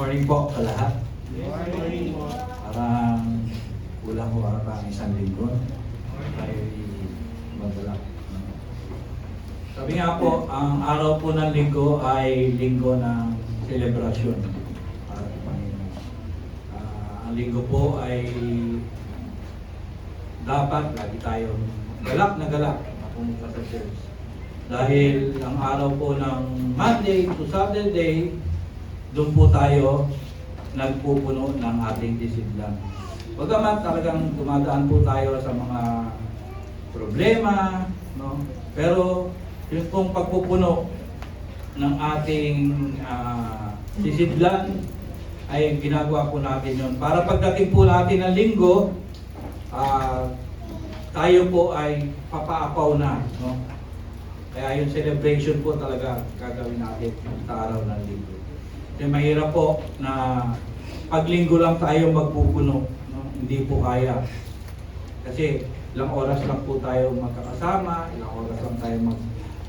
morning po sa lahat. Morning po. Parang kulang ko ata ang isang linggo. Tayo magdala. Sabi nga po, ang araw po ng linggo ay linggo ng selebrasyon. Para sa Panginoon. Ang linggo po ay dapat lagi tayong galak na galak na pumunta sa church. Dahil ang araw po ng Monday to Saturday, doon po tayo nagpupuno ng ating disiblan. Bagaman talagang dumadaan po tayo sa mga problema, no? Pero yung pong pagpupuno ng ating disiblan ay ginagawa po natin yun. Para pagdating po natin ng linggo, tayo po ay papaapaw na, no? Kaya yung celebration po talaga gagawin natin sa araw ng linggo. Kasi mahirap po na paglinggo lang tayo magpupuno, no? Hindi po kaya. Kasi ilang oras lang po tayo magkakasama, ilang oras lang tayo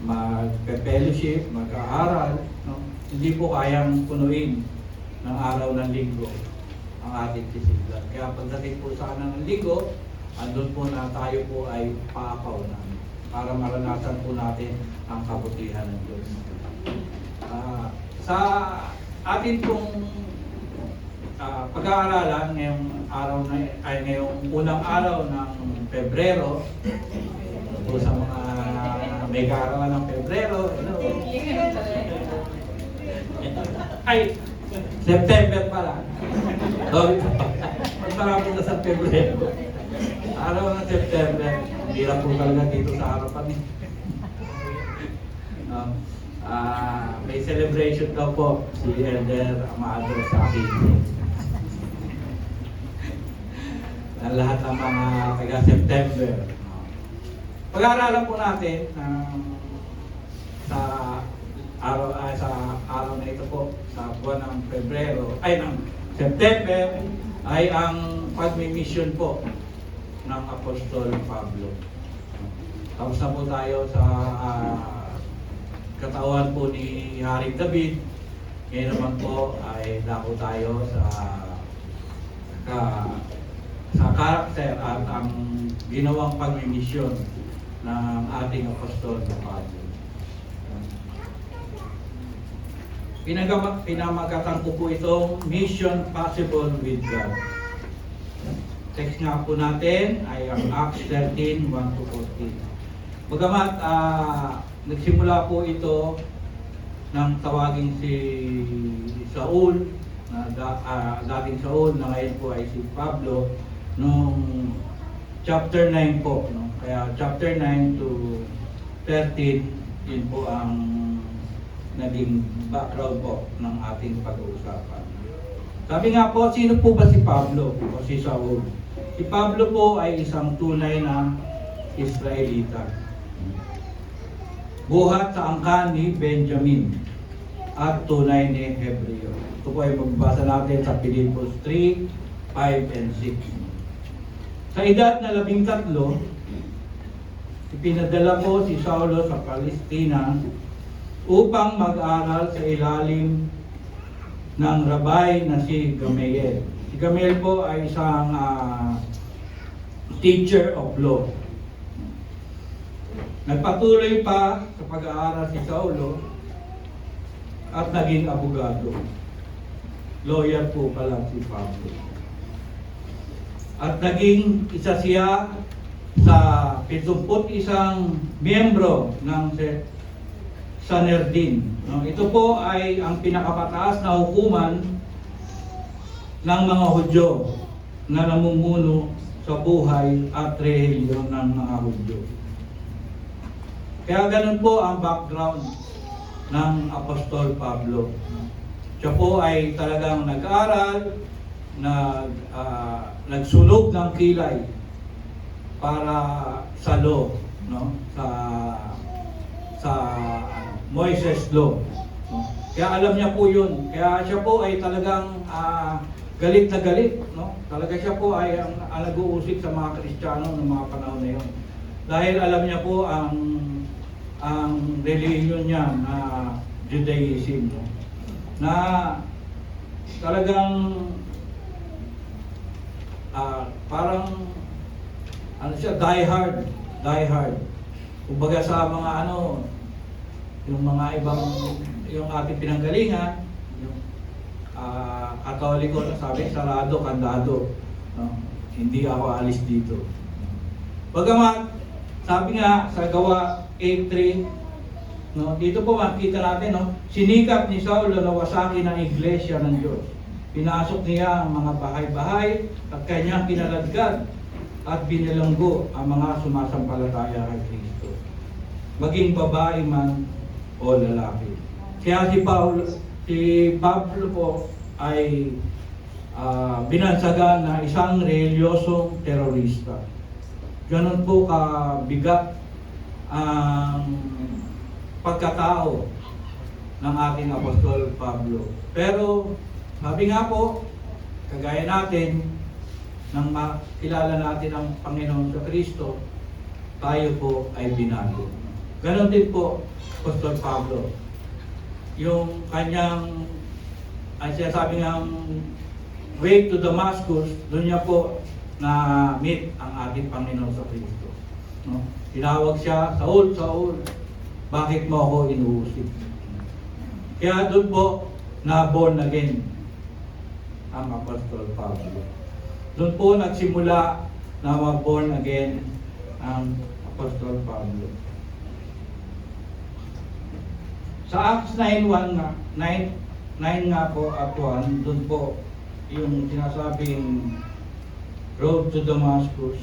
mag-fellowship, mag-aaral, no? Hindi po kayang punuin ng araw ng linggo ang ating disiblan. Kaya pagdating po sa kanang linggo, andun po na tayo po ay paapaw namin para maranasan po natin ang kabutihan ng Diyos. Sa atin pong pag-aaralan ngayong araw na ay ngayong unang araw ng Pebrero, po sa mga may kaarawan ng Pebrero, ay September pala. Sorry po. Pagmarami na sa Pebrero. Araw ng September, hirap po talaga dito sa harapan. May celebration daw po si Elder Amado sa akin. Ang lahat ng mga taga-September. Pag-aaralan po natin sa araw na ito po, sa buwan ng Pebrero, ay ng September, ay ang pagmi-mission po ng Apostol Pablo. Tapos na po tayo sa katawan po ni Haring David. Ngayon naman po ay dako tayo sa karakter at ang ginawang pagmimisyon ng ating Apostol na Pablo. Pinamagatan ko po itong Mission Possible with God. Text nga po natin ay ang Acts 13, 1-14. Bagamat nagsimula po ito ng tawagin si Saul, dating Saul na ngayon po ay si Pablo, nung chapter 9 po. No? Kaya chapter 9 to 13, yun po ang naging background po ng ating pag-uusapan. Sabi nga po, sino po ba si Pablo o si Saul? Si Pablo po ay isang tunay na Israelita. Buhat sa angkan ni Benjamin at tunay ni Hebreo. Ito po ay magbasa natin sa Pilipos 3, 5, and 6. Sa edad na 13, ipinadala po si Saulo sa Palestina upang mag-aral sa ilalim ng rabay na si Gamaliel. Si Gamaliel po ay isang teacher of law. Nagpatuloy pa sa pag-aaral si Saulo at naging abogado. Lawyer po pala si Pablo. At naging isa siya sa 71 miyembro ng Sanhedrin. Ito po ay ang pinakapataas na hukuman ng mga Hudyo na namumuno sa buhay at relihiyon ng mga Hudyo. Kaya ganun po ang background ng Apostol Pablo. Siya po ay talagang nag-aral, nagsunog ng kilay para sa law, no? Sa Moises law. No? Kaya alam niya po yun. Kaya siya po ay talagang galit na galit. No? Talaga siya po ay ang nag-uusig sa mga Kristiyano ng mga panahon na yun. Dahil alam niya po ang relihiyon niya na Judaism. No? Na talagang parang ano siya, die hard. Kumbaga sa mga yung mga ibang, yung ating pinanggalingan, yung Katoliko na sabi, sarado, kandado. No? Hindi ako alis dito. Bagamat, sabi nga sa Gawa 8:3, no, dito po makita natin, no, sinikap ni Saulo na wasakin ang iglesia ng Diyos. Pinasok niya ang mga bahay-bahay at kanyang kinaladkad at binilanggo ang mga sumasampalataya kay Kristo, maging babae man o lalaki. Kaya si Pablo po ay binansagan na isang reliyosong terorista. Ganon po kabigat ang pagkatao ng ating Apostol Pablo. Pero sabi nga po, kagaya natin, nang makilala natin ang Panginoon sa Kristo, tayo po ay binago. Ganon din po Apostol Pablo. Yung kanyang, ang sinasabi ng way to Damascus, doon niya po na-meet ang ating Panginoon sa Kristo. No? Tinawag siya, Saul, Saul, bakit mo ako inuusip? Kaya doon po na-born again ang Apostol Pablo. Doon po nagsimula na ma-born again ang Apostol Pablo. Sa Acts 9:1 nga, 9 nga po at 1, doon po yung sinasabing road to Damascus.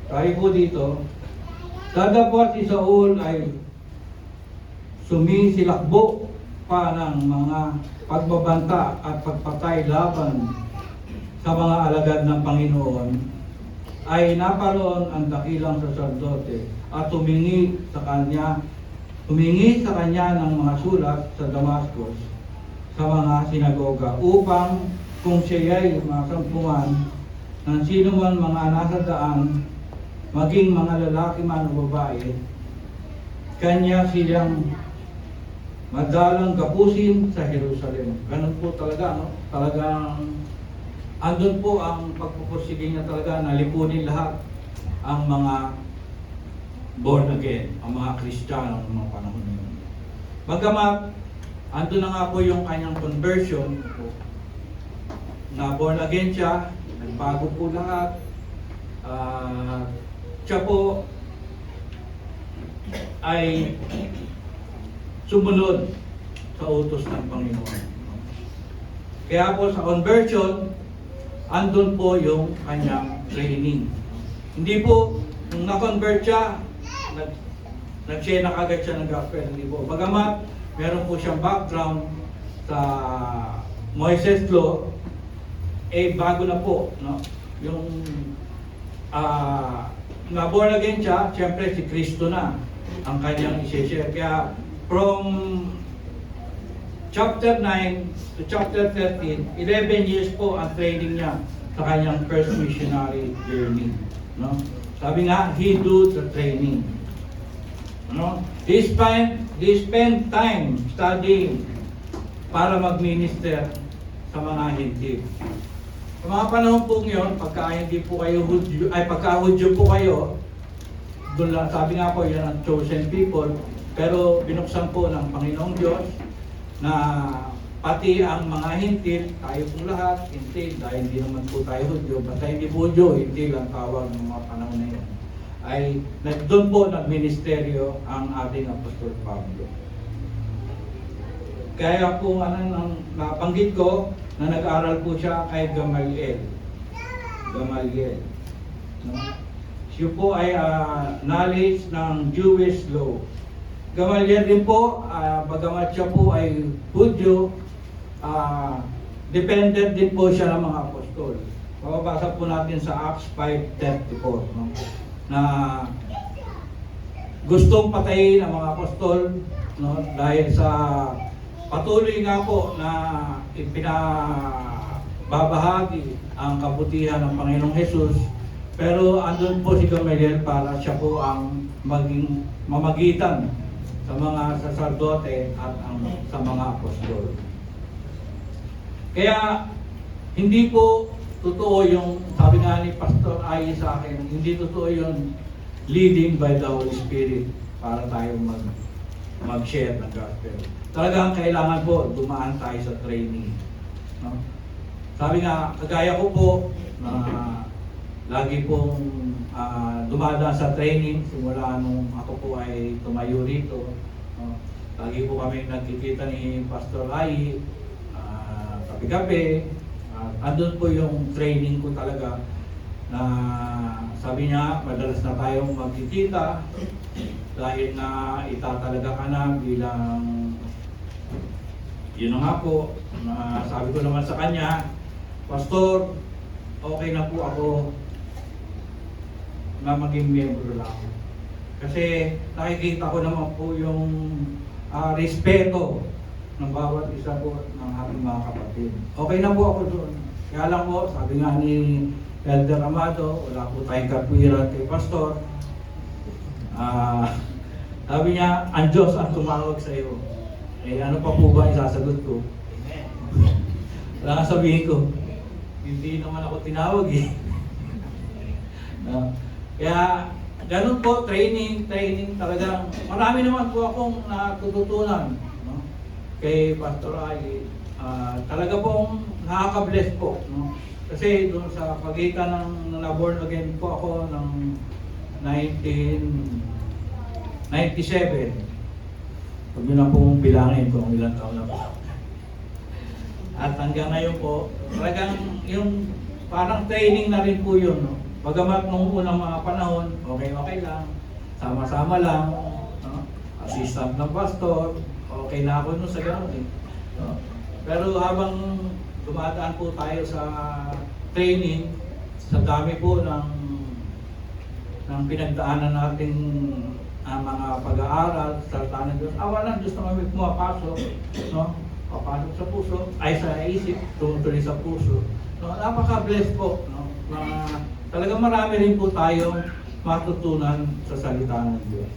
Tayo po dito, dadapot si Saul ay sumisilakbo pa ng mga pagbabanta at pagpatay laban sa mga alagad ng Panginoon, ay naparoon ang dakilang saserdote at humingi sa kanya ng mga sulat sa Damascus sa mga sinagoga upang kung siya ay masampuan ng sino man mga nasa daan, maging mga lalaki man o babae, kanya silang madalang gapusin sa Jerusalem. Ganun po talaga, no? Talagang andun po ang pagpupursige niya talaga, nalipunin lahat ang mga born again, ang mga Kristiyano ng mga panahon na yun. Bagamat, andun na nga po yung kanyang conversion, na born again siya, nagbago po lahat, siya po ay sumunod sa utos ng Panginoon. Kaya po sa conversion, andun po yung kanyang training. Hindi po, nung na-convert siya, nag-share na kagad siya ng gospel. Hindi po. Bagamat, meron po siyang background sa Moises Law, bago na po, no? Yung na-born again siya, siyempre si Kristo na ang kanyang i-share. Kaya from chapter 9 to chapter 13, 11 years po ang training niya sa kanyang first missionary journey. No? Sabi nga, he do the training. No? He spent time studying para mag-minister sa mga Hintil. Sa mga panahon po ngayon, pagka hindi po kayo Hudyo, pagka Hudyo po kayo, doon lang, sabi nga po, yan ang chosen people, pero binuksan po ng Panginoong Diyos na pati ang mga Hintil, tayo po lahat, Hintil, dahil hindi naman po tayo Hudyo, basta hindi po Hudyo, Hintil ang tawag ng mga panahon na yun, ay doon po nagministeryo ang ating Apostol Pablo. Kaya po napanggit ko na nag-aral po siya kay Gamaliel. No? Siya po ay knowledge ng Jewish law. Gamaliel din po, bagamat siya po ay Hudyo, dependent din po siya ng mga apostol. Mababasa po natin sa Acts 5:34, no? Na gustong patayin ang mga apostol, no? Dahil sa patuloy nga po na ipinababahagi ang kabutihan ng Panginoong Hesus, pero andun po si Gamaliel para siya po ang maging mamagitan sa mga saserdote at sa mga apostol. Kaya hindi po totoo yung sabi nga ni Pastor Ay sa akin, hindi totoo yung leading by the Holy Spirit para tayo mag-share ng gospel. Talagang kailangan po dumaan tayo sa training. No? Sabi nga, kagaya ko po, lagi pong dumadaan sa training simula nung ako po ay tumayo rito. Lagi po kami nagkikita ni Pastor Ay gabi-gabi. Andun po yung training ko talaga na sabi niya, madalas na tayong magkikita dahil na itatalaga ka na bilang yun na nga po, sabi ko naman sa kanya, Pastor, okay na po ako na maging miyembro lang. Kasi nakikita ko naman po yung respeto ng bawat isa po ng ating mga kapatid. Okay na po ako doon. Kaya lang po, sabi nga ni Elder Amado, wala po tayong katwiran kay Pastor. Sabi niya, ang Diyos ang tumawag sa iyo. Eh ano pa po ba isasagot ko? Wala nga sabihin ko, hindi naman ako tinawag eh. Kaya ganun po, training talagang marami naman po akong natututunan kay Pastor Ay. Talaga pong nakaka-bless po. No? Kasi doon sa pagitan ng na-born again po ako ng 1997. Huwag nyo na pong bilangin kung ilang taon na po. At hanggang ngayon po, talagang yung parang training na rin po yun. No? Bagamat nung unang mga panahon, okay lang, sama-sama lang, no? Assistant ng pastor, okay na ako nun sa gano'n eh. No? Pero habang dumadaan po tayo sa training, sa dami po ng pinagdaanan nating mga pag-aaral, salita ng Diyos, awa ng Diyos na kami pumapasok, no? Papasok sa puso, ay sa isip, tumutuloy sa puso. No? Napaka-bless po. No? Talagang marami rin po tayong matutunan sa salita ng Diyos.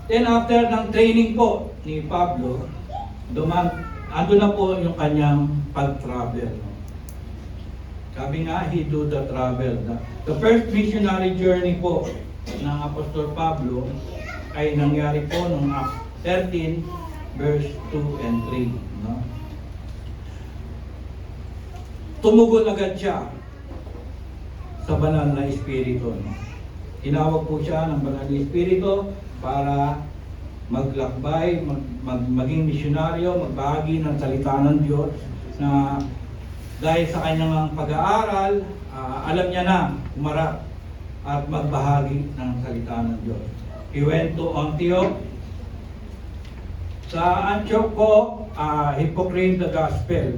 Then after ng training po ni Pablo, ando na po yung kanyang pag-travel. No? Sabi nga, he do the travel. The first missionary journey po ng Apostol Pablo ay nangyari po noong Acts 13, verse 2 and 3. No? Tumugon agad siya sa banal na Espiritu. No? Tinawag po siya ng banal na Espiritu para maglakbay, maging misyonaryo, magbahagi ng salita ng Diyos na dahil sa kanyang pag-aaral, alam niya na umarap at magbahagi ng salita ng Diyos. He went to Antioch. Sa Antioch po, he proclaimed the gospel.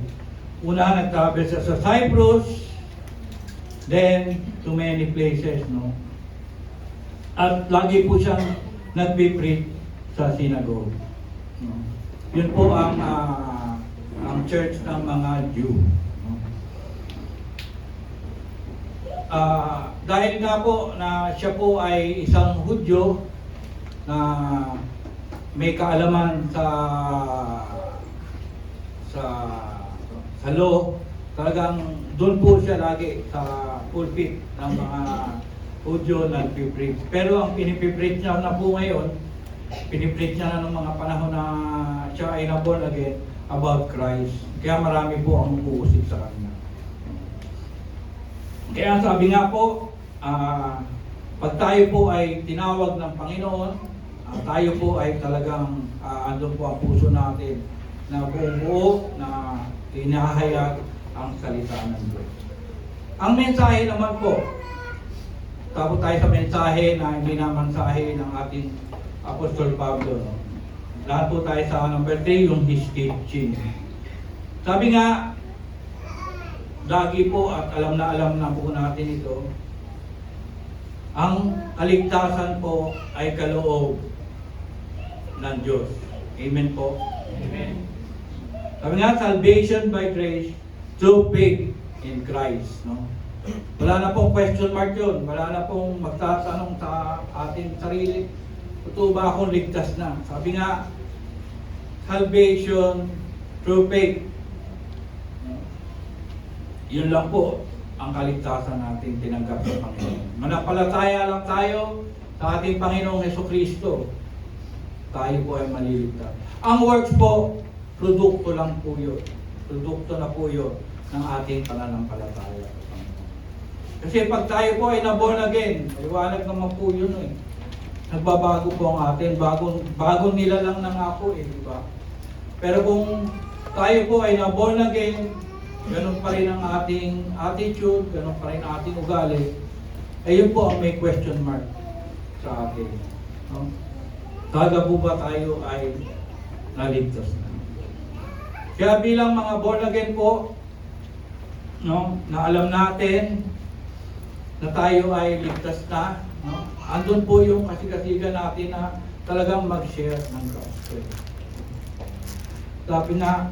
Una, nag-travel siya sa Cyprus, then to many places, no? At lagi po siyang nagpipreach sa synagogue. No? Yun po ang church ng mga Jew. Dahil nga po na siya po ay isang Hudyo na may kaalaman sa law, talagang doon po siya lagi sa pulpit ng mga Hudyo nagpipreach. Pero ang pinipreach niya na po ngayon, pinipreach niya na ng mga panahon na siya ay na-born again about Christ. Kaya marami po ang umuusig sa kanya. Kaya sabi nga po, pag tayo po ay tinawag ng Panginoon, tayo po ay talagang andun po ang puso natin na buo na hinahayag ang salita ng Diyos. Ang mensahe naman po, tapos tayo sa mensahe na minamansahe ng ating Apostol Pablo. No? Lahat po tayo sa number 3, yung his teaching. Sabi nga, lagi po at alam na po natin ito, ang kaligtasan po ay kaloob ng Diyos. Amen po? Amen. Sabi nga, salvation by grace through faith in Christ. No? Wala na pong question mark yun. Wala na pong magtatanong sa ating sarili. Totoo ba akong ligtas na? Sabi nga, salvation through faith. Yun lang po ang kaligtasan natin tinanggap sa Panginoon. Manampalataya lang tayo sa ating Panginoong Hesukristo. Tayo po ay maliligtas. Ang works po, produkto lang po yun. Produkto na po yun ng ating pananampalataya. Kasi pag tayo po ay na-born again, liwanag naman po yun eh. Nagbabago po ang atin, bagong nila lang na nga po eh, di ba? Pero kung tayo po ay na-born again, ganun pa rin ang ating attitude, ganun pa rin ang ating ugali, ayun po ang may question mark sa atin. No? Talaga po ba tayo ay naligtas na? Kaya bilang mga born again po, no, na alam natin na tayo ay ligtas na, no? Andun po yung kasigasigan natin na talagang mag-share ng gospel. Sabi na,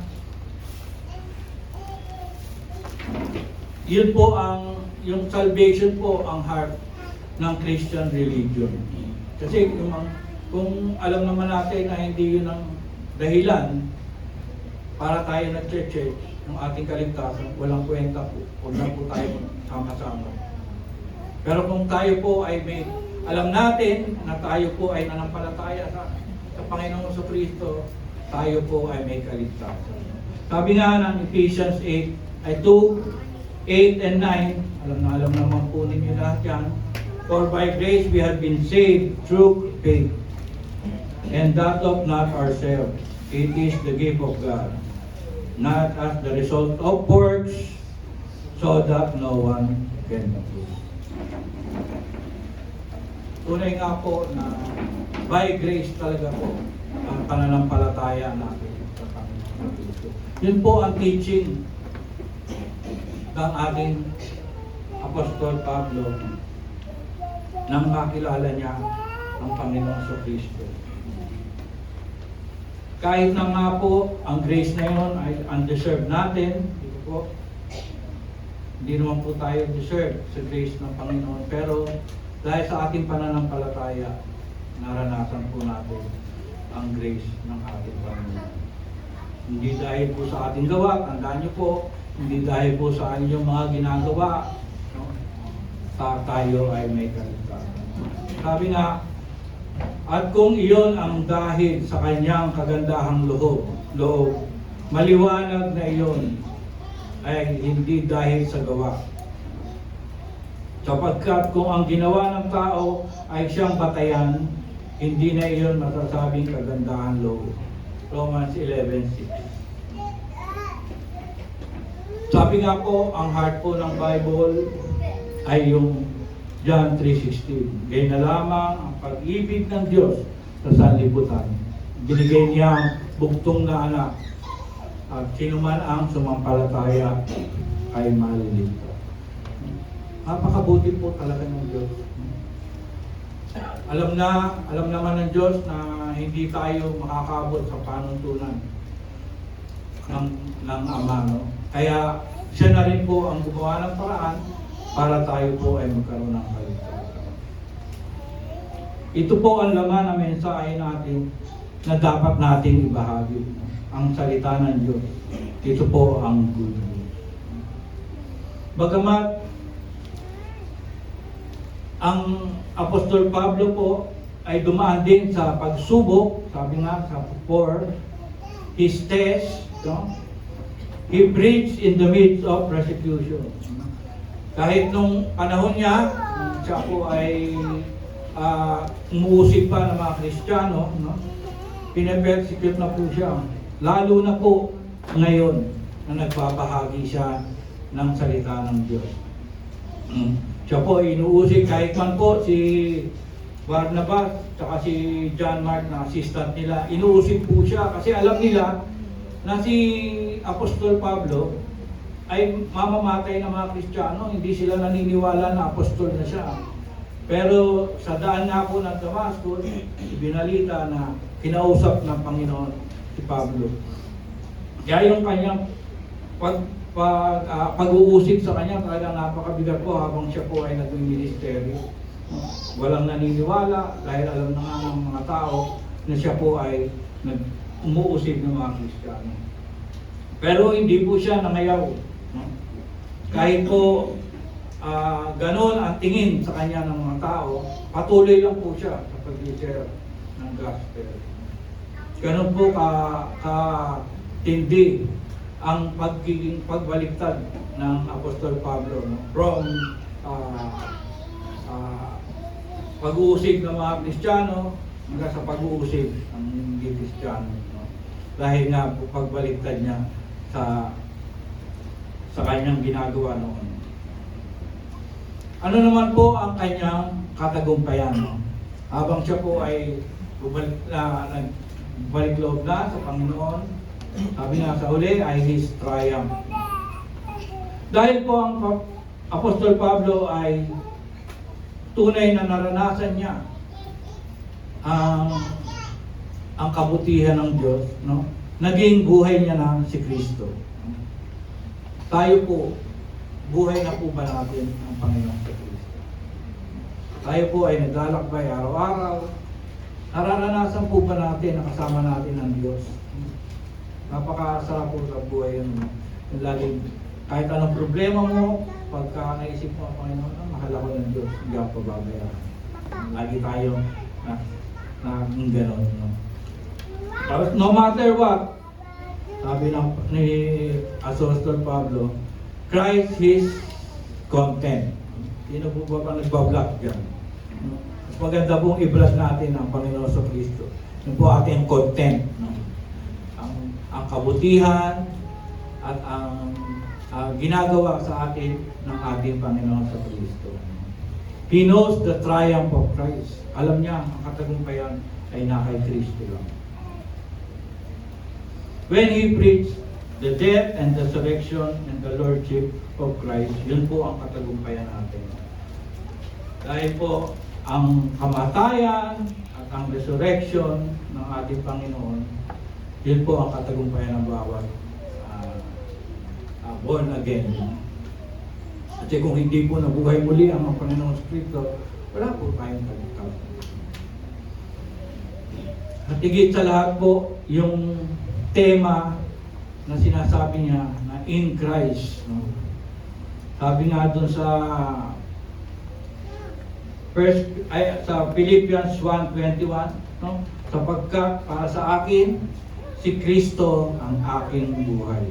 yun po yung salvation po ang heart ng Christian religion. Kasi kung alam naman natin na hindi yun ang dahilan para tayo nag-church, ng ating kaligtasan, walang kwenta po. Huwag na po tayo sama-sama. Pero kung tayo po ay alam natin na tayo po ay nanampalataya sa Panginoong Jesucristo, tayo po ay may kaligtasan. Sabi nga ng Ephesians 8, ay 2, 8 and 9, alam naman po ninyo lahat yan. For by grace we have been saved through faith, and that of not ourselves. It is the gift of God, not as the result of works, so that no one can boast. Tunay nga po na by grace talaga po ang pananampalataya natin sa Panginoon Kristo. Yun po ang teaching ng ating Apostol Pablo nang makilala niya ang Panginoon Kristo. Kahit na nga po ang grace na yun ay undeserved natin, dito po, hindi naman po tayo deserve sa grace ng Panginoon, pero dahil sa ating pananampalataya, naranasan po natin ang grace ng ating Panginoon. Hindi dahil po sa ating gawa, tandaan niyo po, hindi dahil po sa inyong mga ginagawa, no? Tayo ay may kaligtasan. Sabi nga, at kung iyon ang dahil sa kanyang kagandahang loob, maliwanag na iyon ay hindi dahil sa gawa. Sapagkat kung ang ginawa ng tao ay siyang batayan, hindi na iyon masasabing kagandahan loob. Romans 11:6. Sabi nga po, ang heart po ng Bible ay yung John 3:16. Gaya na lamang ang pag-ibig ng Diyos sa sanlibutan. Binigay niya ang bugtong na anak, at sino man ang sumampalataya ay maliligtas. Napakabuti po talaga ng Diyos. Alam naman ng Diyos na hindi tayo makakabot sa panuntunan ng Ama, no? Kaya siya na rin po ang gumawa ng paraan para tayo po ay magkaroon ng kaligtasan. Ito po ang laman ng mensahe natin na dapat nating ibahagi. Ang salita ng Diyos. Ito po ang good news. Bagamat ang Apostol Pablo po ay dumaan din sa pagsubok, sabi nga sa 4, his test, no? He preached in the midst of persecution. Kahit nung panahon niya, siya po ay umuusig pa ng mga Kristiyano, no? Pinapersecute na po siya. Lalo na po ngayon na nagbabahagi siya ng salita ng Diyos. Siya po inuusig kahit man po si Barnabas at si John Mark na assistant nila, inuusig po siya kasi alam nila na si Apostol Pablo ay mamamatay ng mga Kristiyano, hindi sila naniniwala na apostol na siya. Pero sa daan nga po ng Damascus, ibinalita na kinausap ng Panginoon si Pablo. Kaya yung kanyang pag-uusig sa kanya, talagang napakabigat po habang siya po ay nagmi-ministeryo. Walang naniniwala dahil alam na nga ng mga tao na siya po ay umuusig ng mga Kristiyano. Pero hindi po siya nangayaw. Kahit po ganon ang tingin sa kanya ng mga tao, patuloy lang po siya sa pag-share ng gospel. Ganon po katindi ang pagbaliktad ng Apostol Pablo, no? From pag-uusig ng mga Kristiyano hanggang sa pag-uusig ng hindi Kristiyano, no? Dahil nga po pagbaliktad niya sa kanyang ginagawa noon. Ano naman po ang kanyang katagumpayan, no? Habang siya po ay nagbalik loob na sa Panginoon, sabi nga sa huli ay his triumph. Dahil po ang Apostol Pablo ay tunay na naranasan niya ang kabutihan ng Diyos, no? Naging buhay niya na si Kristo. Tayo po, buhay na po ba natin ang Panginoon sa Kristo? Tayo po ay naglalakbay araw-araw. Nararanasan po ba natin na kasama natin ang Diyos? Napakasarap po sa buhay yun. Laging, kahit anong problema mo, pagka naisip mo ang Panginoon, mahal ako ng Diyos, hindi ako pababayaan. Lagi tayo na gano'n. No? No matter what, sabi ni Apostol Pablo, Christ is content. Sino po ba nagbablock dyan? Mas maganda pong i-bless natin ang Panginoon sa Kristo. Yun po ating content. No? Ang kabutihan at ang ginagawa sa atin ng ating Panginoon sa Kristo. He knows the triumph of Christ. Alam niya ang katagumpayan ay nakay Kristo lang. When he preached the death and the resurrection and the lordship of Christ, yun po ang katagumpayan natin. Dahil po ang kamatayan at ang resurrection ng ating Panginoon, yun po ang katagumpayan ng bawat born again. Kasi kung hindi po nabuhay muli ang Panginoon sa Kristo, wala po tayong tagumpay. At higit sa lahat po, yung tema na sinasabi niya na in Christ. No? Sabi nga doon sa Philippians 1:21, no? Sapagkat para sa akin, si Kristo ang aking buhay.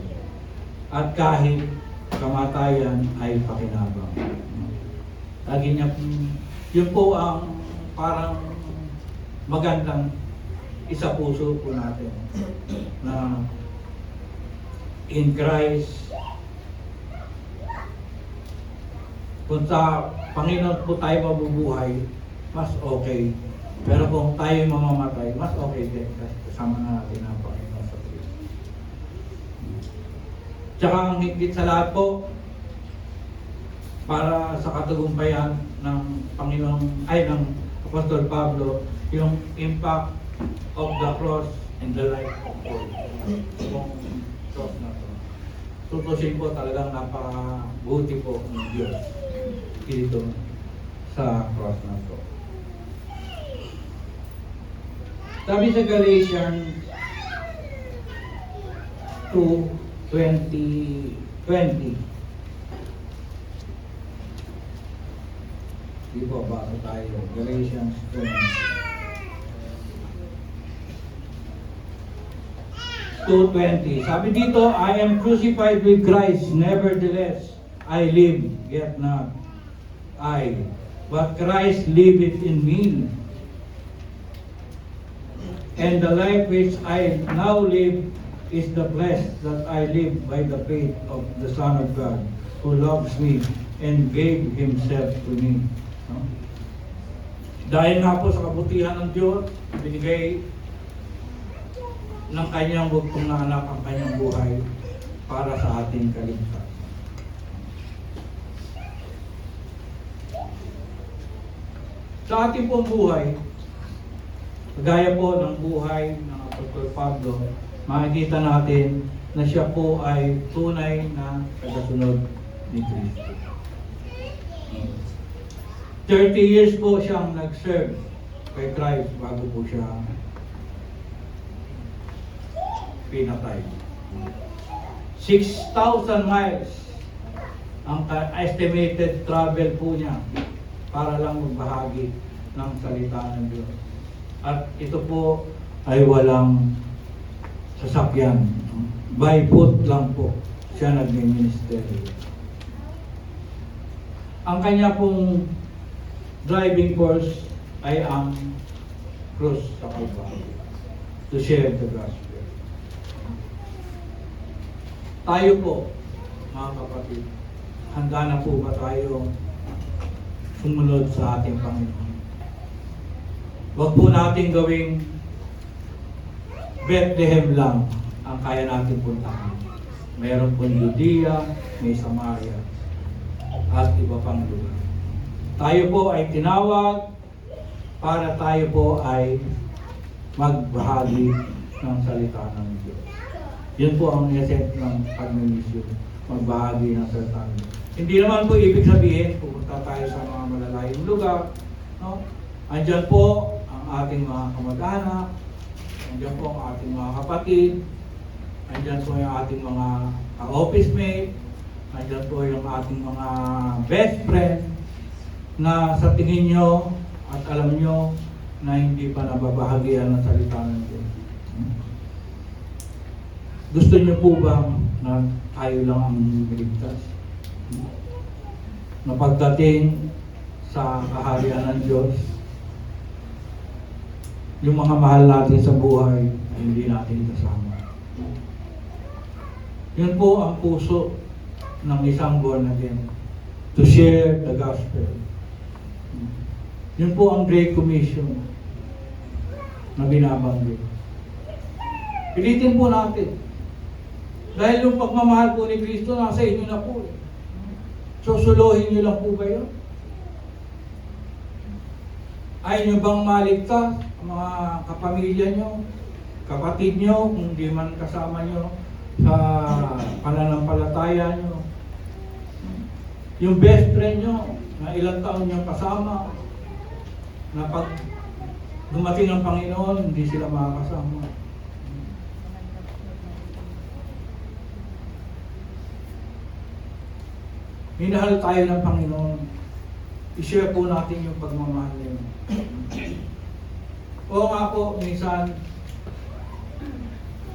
At kahit kamatayan ay pakinabang. Lagi niya, yun po ang parang magandang isa puso po natin na in Christ, kung sa Panginoon po tayo mabubuhay, mas okay. Pero kung tayo mamamatay, mas okay din kasi kasama na natin ang Panginoon sa Kristo. Tsaka ang higit sa lahat po, para sa katagumpayan ng Panginoon, ay ng Apostol Pablo, yung impact of the cross in the life of Paul. Yung cross na to. Tutusin po talagang napakabuti po ng Diyos dito sa cross na to. Sabi sa Galatians 2:20. Di po, basa tayo. Galatians 2:20. Sabi dito, I am crucified with Christ, nevertheless I live, yet not I, but Christ liveth in me. And the life which I now live is the flesh that I live by the faith of the Son of God, who loves me and gave Himself to me. No? Dahil nga po sa kabutihan ng Diyos, binigay ng kanyang bugtong na anak ang kanyang buhay para sa ating kaligtasan. Sa ating pong buhay, gaya po ng buhay ng Apostol Pablo, makikita natin na siya po ay tunay na tagasunod ni Kristo. 30 years po siyang nag-serve kay Christ bago po siya pinatay. 6,000 miles ang estimated travel po niya para lang magbahagi ng salita ng Diyos. At ito po ay walang sasakyan. By foot lang po siya nag-ministry. Ang kanya pong driving force ay ang cross sa Calvary to share the gospel. Tayo po, mga kapatid, handa na po ba tayo sumunod sa ating Panginoon? Huwag po natin gawing Bethlehem lang ang kaya natin puntahan. Meron po Judea, may Samaria, at iba pang lugar. Tayo po ay tinawag para tayo po ay magbahagi ng salita ng Diyos. Yun po ang essence ng pagmimisyon, magbahagi ng salita ng Diyos. Hindi naman po ibig sabihin, pupunta tayo sa mga malalayong lugar. No? Andyan po ang ating mga kamag-anak, andyan po ang ating mga kapatid, andyan po yung ating mga office mate, andyan po yung ating mga best friend, na sa tingin nyo at alam nyo na hindi pa nababahagian ng salita ng Diyos. Gusto nyo po bang na tayo lang ang miligtas? Na pagdating sa kaharian ng Diyos, yung mga mahal natin sa buhay ay hindi natin kasama. Yun po ang puso ng isang born again, to share the gospel. Yun po ang Great Commission na binabanggit. Pilitin po natin. Dahil yung pagmamahal po ni Kristo nasa inyo na po. Susuluhin nyo lang po ba yun? Ayaw nyo bang maligtas ang mga kapamilya nyo, kapatid nyo, kung di man kasama nyo sa pananampalataya nyo? Yung best friend nyo, na ilang taon nyo kasama, na pag dumating ang Panginoon, hindi sila makakasama. Minahal tayo ng Panginoon. I-share po natin yung pagmamahal niyo. Oo nga po, minsan,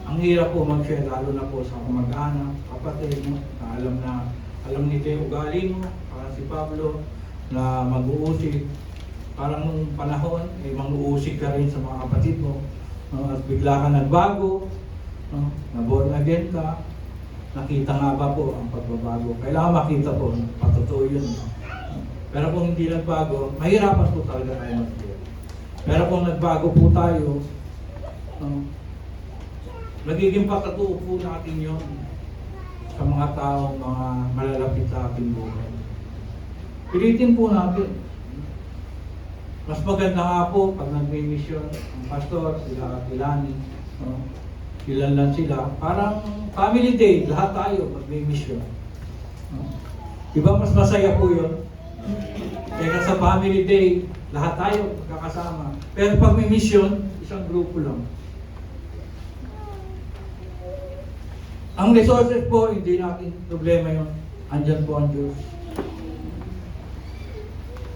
ang hirap po mag-share, lalo na po sa kamag-anak, kapatid mo, na alam nito yung ugali mo, parang si Pablo, na mag-uusig. Parang nung panahon, mag-uusig ka rin sa mga kapatid mo, at bigla ka nagbago, na born again ka, nakita nga ba po ang pagbabago? Kailangan makita po, patotoo yun. Pero kung hindi nagbago, mahirapan po talaga tayo mag-share. Pero kung nagbago po tayo, nagiging patotoo po natin yun sa mga taong mga malalapit sa ating buhay. Pilitin po natin. Mas maganda nga po pag nag-mission ang pastor, sila Kilani, ilan lang sila. Parang family day, lahat tayo mag-mission. Diba mas masaya po yun? Kaya sa family day, lahat tayo magkakasama. Pero pag may mission, isang grupo lang. Ang resources po, hindi natin problema yun. Andyan po ang Diyos.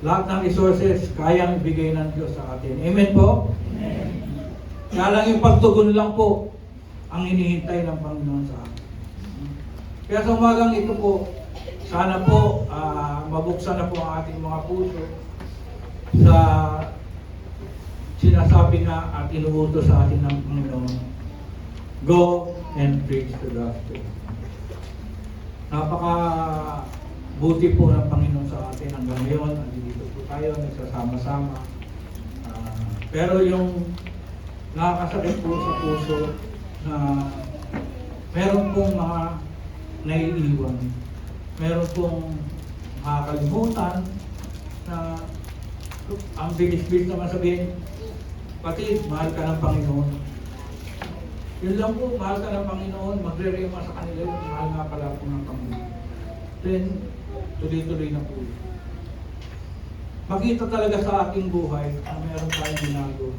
Lahat ng resources, kayang ibigay ng Diyos sa atin. Amen po? Amen. Kaya lang yung pagtugon lang po, ang hinihintay ng Panginoon sa atin. Kaya sa umagang ito po, sana po mabuksan na po ang ating mga puso sa sinasabi nga at inuutos sa atin ng Panginoon. Go and preach the gospel. Buti po ng Panginoon sa atin hanggang ngayon. Andito po tayo, nagsasama-sama. Pero yung nakakasakit po sa puso na meron pong mga naiiwan. Meron pong makakalimutan na ang bilis-bilis naman sabihin, pati mahal ka ng Panginoon. Yun lang po, mahal ka ng Panginoon, magre-rema sa kanila yun, mahal nga pala po ng Panginoon. Then, tuloy-tuloy na po. Makita talaga sa ating buhay na meron tayong binago.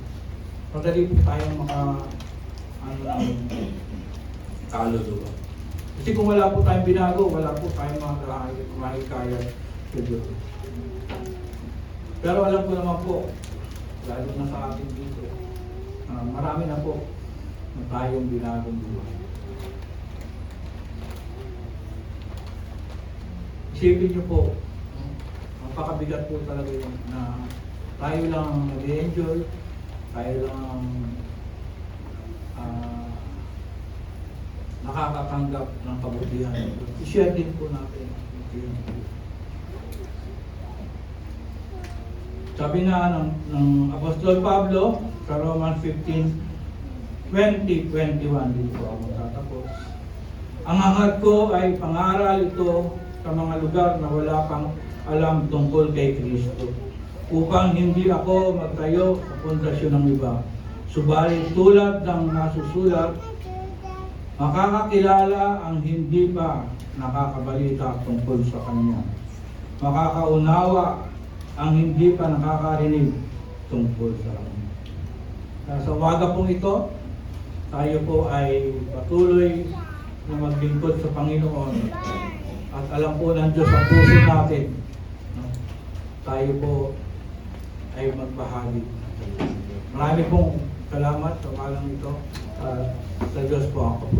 Madali po tayong kaluluwa. Kasi kung wala po tayong binago, wala po tayong makikaya sa Diyos. Pero alam ko naman po, lalo na sa ating dito, marami na po na tayong binagong buhay. Isipin niyo po, magpakabigat po talaga yun na tayo lang ang nag-enjoy, tayo lang ang nakakatanggap ng kabutihan. I-share din po natin. Sabi nga ng Apostol Pablo sa Romans 15:20-21, dito po ako tatapos. Ang hangad ko ay pangaral ito sa mga lugar na wala pang alam tungkol kay Kristo, upang hindi ako magtayo sa pundasyon ng iba. Subalit tulad ng nasusulat, makakakilala ang hindi pa nakakabalita tungkol sa Kanya. Makakaunawa ang hindi pa nakakarinig tungkol sa Kanya. Sa umaga pong ito, tayo po ay patuloy na maglingkod sa Panginoon. At alam po ng Diyos ang puso natin. Tayo po ay magbahagi. Marami pong salamat sa umagang ito. Sa Diyos po ako.